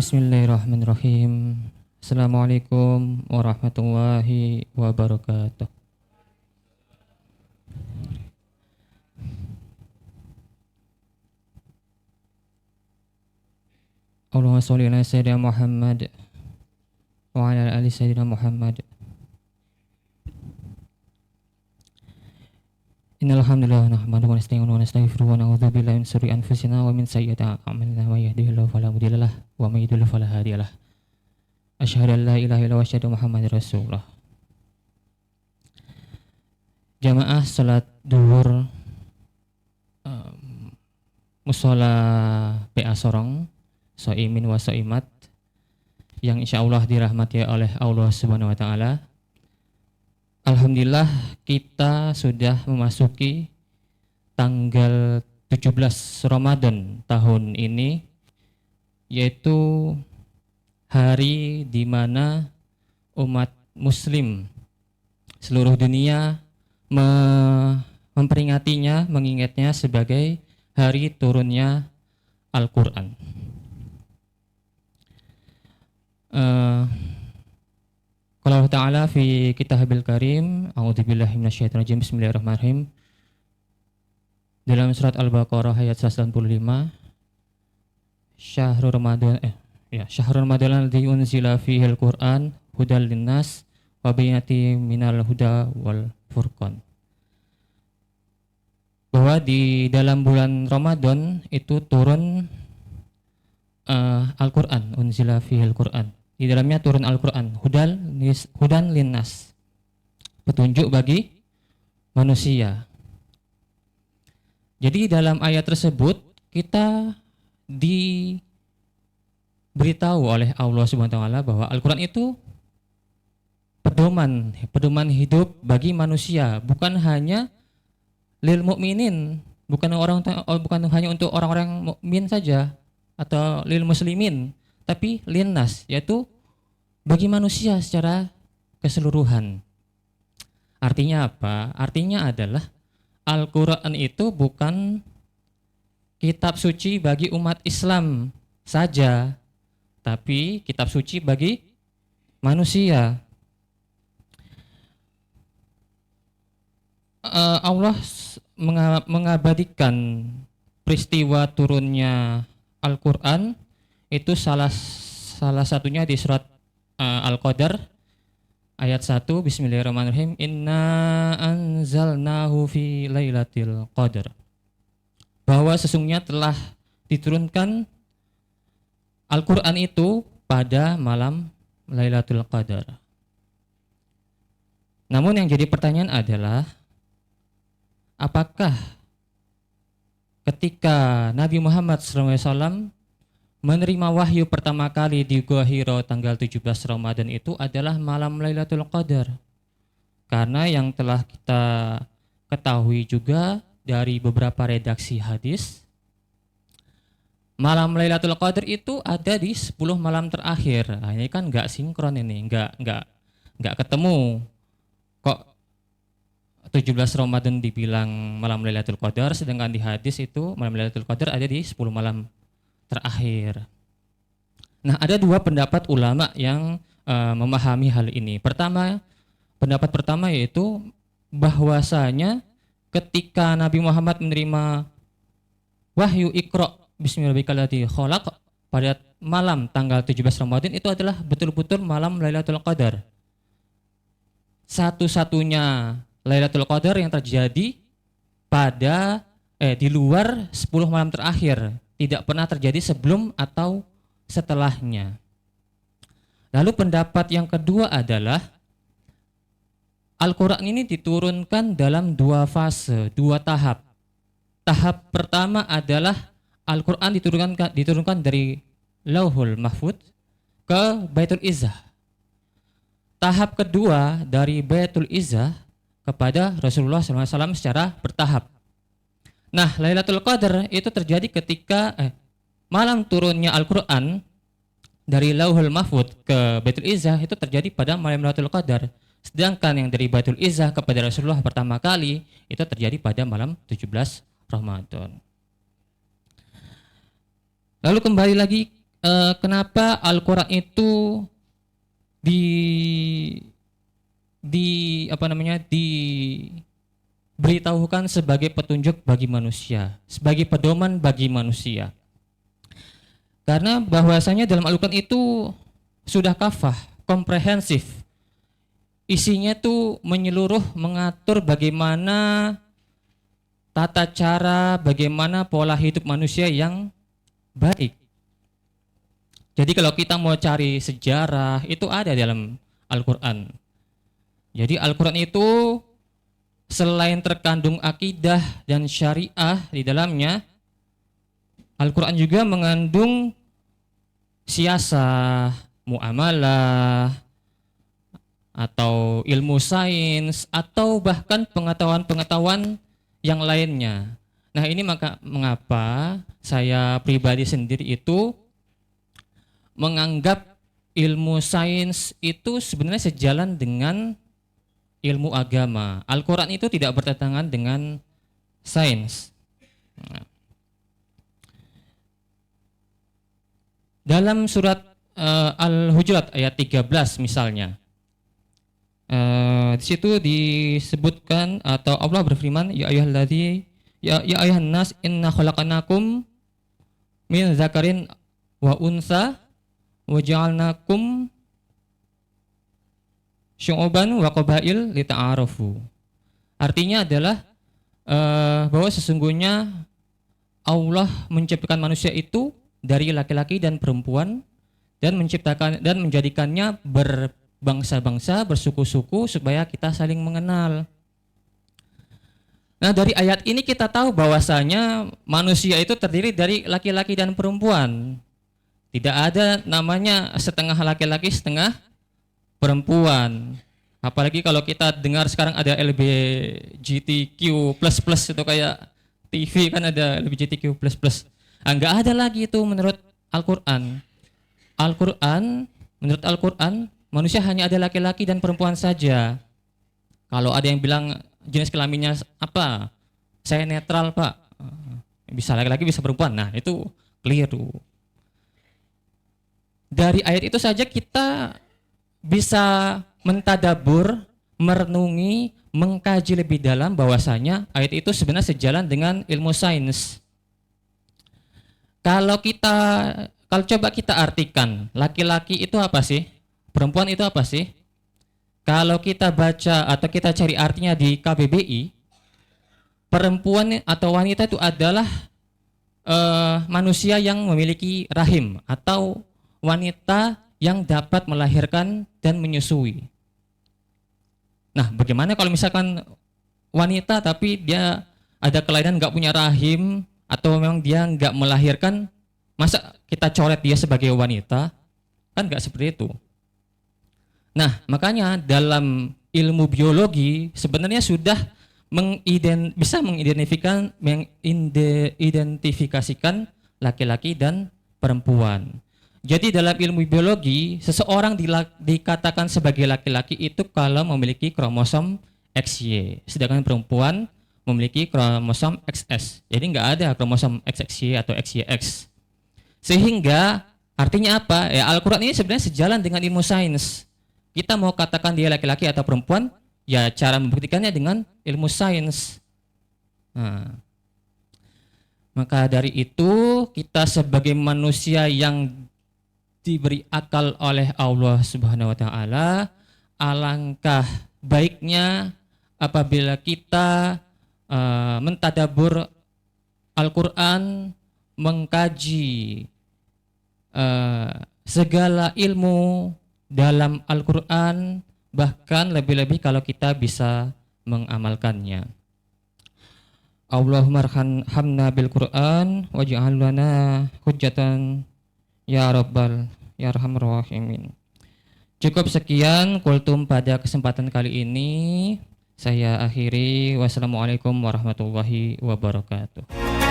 Bismillahirrahmanirrahim. Assalamualaikum warahmatullahi wabarakatuh. Allahumma sholli ala sayyidina Muhammad wa ala ali sayyidina Muhammad. Innal hamdalillah nahmaduhu wa nasta'inuhu wa nastaghfiruhu wa na'udzu billahi min shururi anfusina wa min sayyiati a'malina may yahdihillahu fala mudilla lahu wa may yudlil fala hadiya lahu. Asyhadu an la ilaha illallah wa asyhadu Muhammadar Rasulullah. Jamaah salat duhur mushola PA Sorong, Soimin wa Soimat yang insyaallah dirahmati oleh Allah Subhanahu wa taala. Alhamdulillah kita sudah memasuki tanggal 17 Ramadan tahun ini, yaitu hari di mana umat muslim seluruh dunia memperingatinya, mengingatnya sebagai hari turunnya Al-Quran. Qala Allah Ta'ala fi Kitabil Karim, a'udzubillahi minasyaitonir rajim, bismillahirrahmanirrahim. Dalam surat Al-Baqarah ayat 195, Syahrul Ramadan alladzi unzila fihil Qur'an hudal linnas wa bayyinatin minal huda wal furqan. Bahwa di dalam bulan Ramadan itu turun Al-Qur'an, unzila fihil Qur'an. Di dalamnya turun Al-Quran, hudan linnas, petunjuk bagi manusia. Jadi dalam ayat tersebut kita diberitahu oleh Allah Subhanahu wa taala bahwa Al-Quran itu pedoman hidup bagi manusia, bukan hanya lil mukminin, bukan hanya untuk orang-orang mukmin saja atau lil muslimin, tapi linnas, yaitu bagi manusia secara keseluruhan. Artinya apa? Artinya adalah Al-Quran itu bukan kitab suci bagi umat Islam saja, tapi kitab suci bagi manusia. Allah mengabadikan peristiwa turunnya Al-Quran itu salah satunya di surat Al-Qadar ayat 1, bismillahirrahmanirrahim, inna anzalnahu fi lailatul qadar, bahwa sesungguhnya telah diturunkan Al-Quran itu pada malam Lailatul Qadar. Namun yang jadi pertanyaan adalah, apakah ketika Nabi Muhammad SAW menerima wahyu pertama kali di Gua Hiro tanggal 17 Ramadan itu adalah malam Lailatul Qadar? Karena yang telah kita ketahui juga dari beberapa redaksi hadis, malam Lailatul Qadar itu ada di 10 malam terakhir. Nah, ini kan nggak sinkron ini, nggak ketemu. Kok 17 Ramadan dibilang malam Lailatul Qadar, sedangkan di hadis itu malam Lailatul Qadar ada di 10 malam terakhir. Nah, ada dua pendapat ulama yang memahami hal ini. Pendapat pertama yaitu bahwasanya ketika Nabi Muhammad menerima wahyu Iqra bismillahirrahmanirrahim khalaq pada malam tanggal 17 Ramadan itu adalah betul-betul malam Lailatul Qadar. Satu-satunya Lailatul Qadar yang terjadi pada di luar 10 malam terakhir. Tidak pernah terjadi sebelum atau setelahnya. Lalu pendapat yang kedua adalah Al-Quran ini diturunkan dalam dua fase, dua tahap. Tahap pertama adalah Al-Quran diturunkan dari Lauhul Mahfuz ke Baitul Izzah. Tahap kedua dari Baitul Izzah kepada Rasulullah SAW secara bertahap. Nah, Lailatul Qadar itu terjadi ketika malam turunnya Al-Quran dari Lauhul Mahfuz ke Baitul Izzah itu terjadi pada malam Lailatul Qadar. Sedangkan yang dari Baitul Izzah kepada Rasulullah pertama kali itu terjadi pada malam 17 Ramadan. Lalu kembali lagi kenapa Al-Quran itu di diberitahukan sebagai petunjuk bagi manusia, sebagai pedoman bagi manusia. Karena bahwasanya dalam Al-Quran itu sudah kafah, komprehensif. Isinya tuh menyeluruh, mengatur bagaimana tata cara, bagaimana pola hidup manusia yang baik. Jadi kalau kita mau cari sejarah, itu ada dalam Al-Quran. Jadi Al-Quran itu selain terkandung akidah dan syariah di dalamnya, Al-Quran juga mengandung siasah, muamalah, atau ilmu sains, atau bahkan pengetahuan-pengetahuan yang lainnya. Nah, ini mengapa saya pribadi sendiri itu menganggap ilmu sains itu sebenarnya sejalan dengan ilmu agama. Al-Quran itu tidak bertentangan dengan sains. Nah, dalam surat Al-Hujurat ayat 13 misalnya, di situ disebutkan atau Allah berfirman, ya ayuhan nas inna khalaqnakum min zakarin wa unsa wa ja'alnakum syu'uban wa qabail lita'arafu. Artinya adalah bahwa sesungguhnya Allah menciptakan manusia itu dari laki-laki dan perempuan dan menciptakan dan menjadikannya berbangsa-bangsa, bersuku-suku supaya kita saling mengenal. Nah, dari ayat ini kita tahu bahwasanya manusia itu terdiri dari laki-laki dan perempuan. Tidak ada namanya setengah laki-laki, setengah perempuan. Apalagi kalau kita dengar sekarang ada LGBTQ++ itu kayak TV kan ada LGBTQ++. Enggak ada lagi itu menurut Al-Quran. Menurut Al-Quran, manusia hanya ada laki-laki dan perempuan saja. Kalau ada yang bilang jenis kelaminnya apa? Saya netral, Pak. Bisa laki-laki, bisa perempuan. Nah, itu keliru. Dari ayat itu saja kita bisa mentadabur, merenungi, mengkaji lebih dalam bahwasanya ayat itu sebenarnya sejalan dengan ilmu sains. Kalau coba kita artikan, laki-laki itu apa sih? Perempuan itu apa sih? Kalau kita baca atau kita cari artinya di KBBI, perempuan atau wanita itu adalah manusia yang memiliki rahim atau wanita yang dapat melahirkan dan menyusui. Nah, bagaimana kalau misalkan wanita tapi dia ada kelainan nggak punya rahim atau memang dia nggak melahirkan, masa kita coret dia sebagai wanita? Kan nggak seperti itu. Nah, makanya dalam ilmu biologi sebenarnya sudah bisa mengidentifikasikan laki-laki dan perempuan. Jadi dalam ilmu biologi, seseorang dikatakan sebagai laki-laki itu kalau memiliki kromosom XY, sedangkan perempuan memiliki kromosom XX. Jadi nggak ada kromosom XXY atau XYX. Sehingga artinya apa? Ya, Al-Quran ini sebenarnya sejalan dengan ilmu sains. Kita mau katakan dia laki-laki atau perempuan, ya cara membuktikannya dengan ilmu sains. Nah, maka dari itu kita sebagai manusia yang diberi akal oleh Allah Subhanahu wa taala, alangkah baiknya apabila kita mentadabur Al-Qur'an, mengkaji segala ilmu dalam Al-Qur'an, bahkan lebih-lebih kalau kita bisa mengamalkannya. Allahumma arhamna bil Qur'an waj'al lana hujjatan ya Rabbal ya Arhamar Rahimin. Cukup sekian kultum pada kesempatan kali ini. Saya akhiri. Wassalamualaikum warahmatullahi wabarakatuh.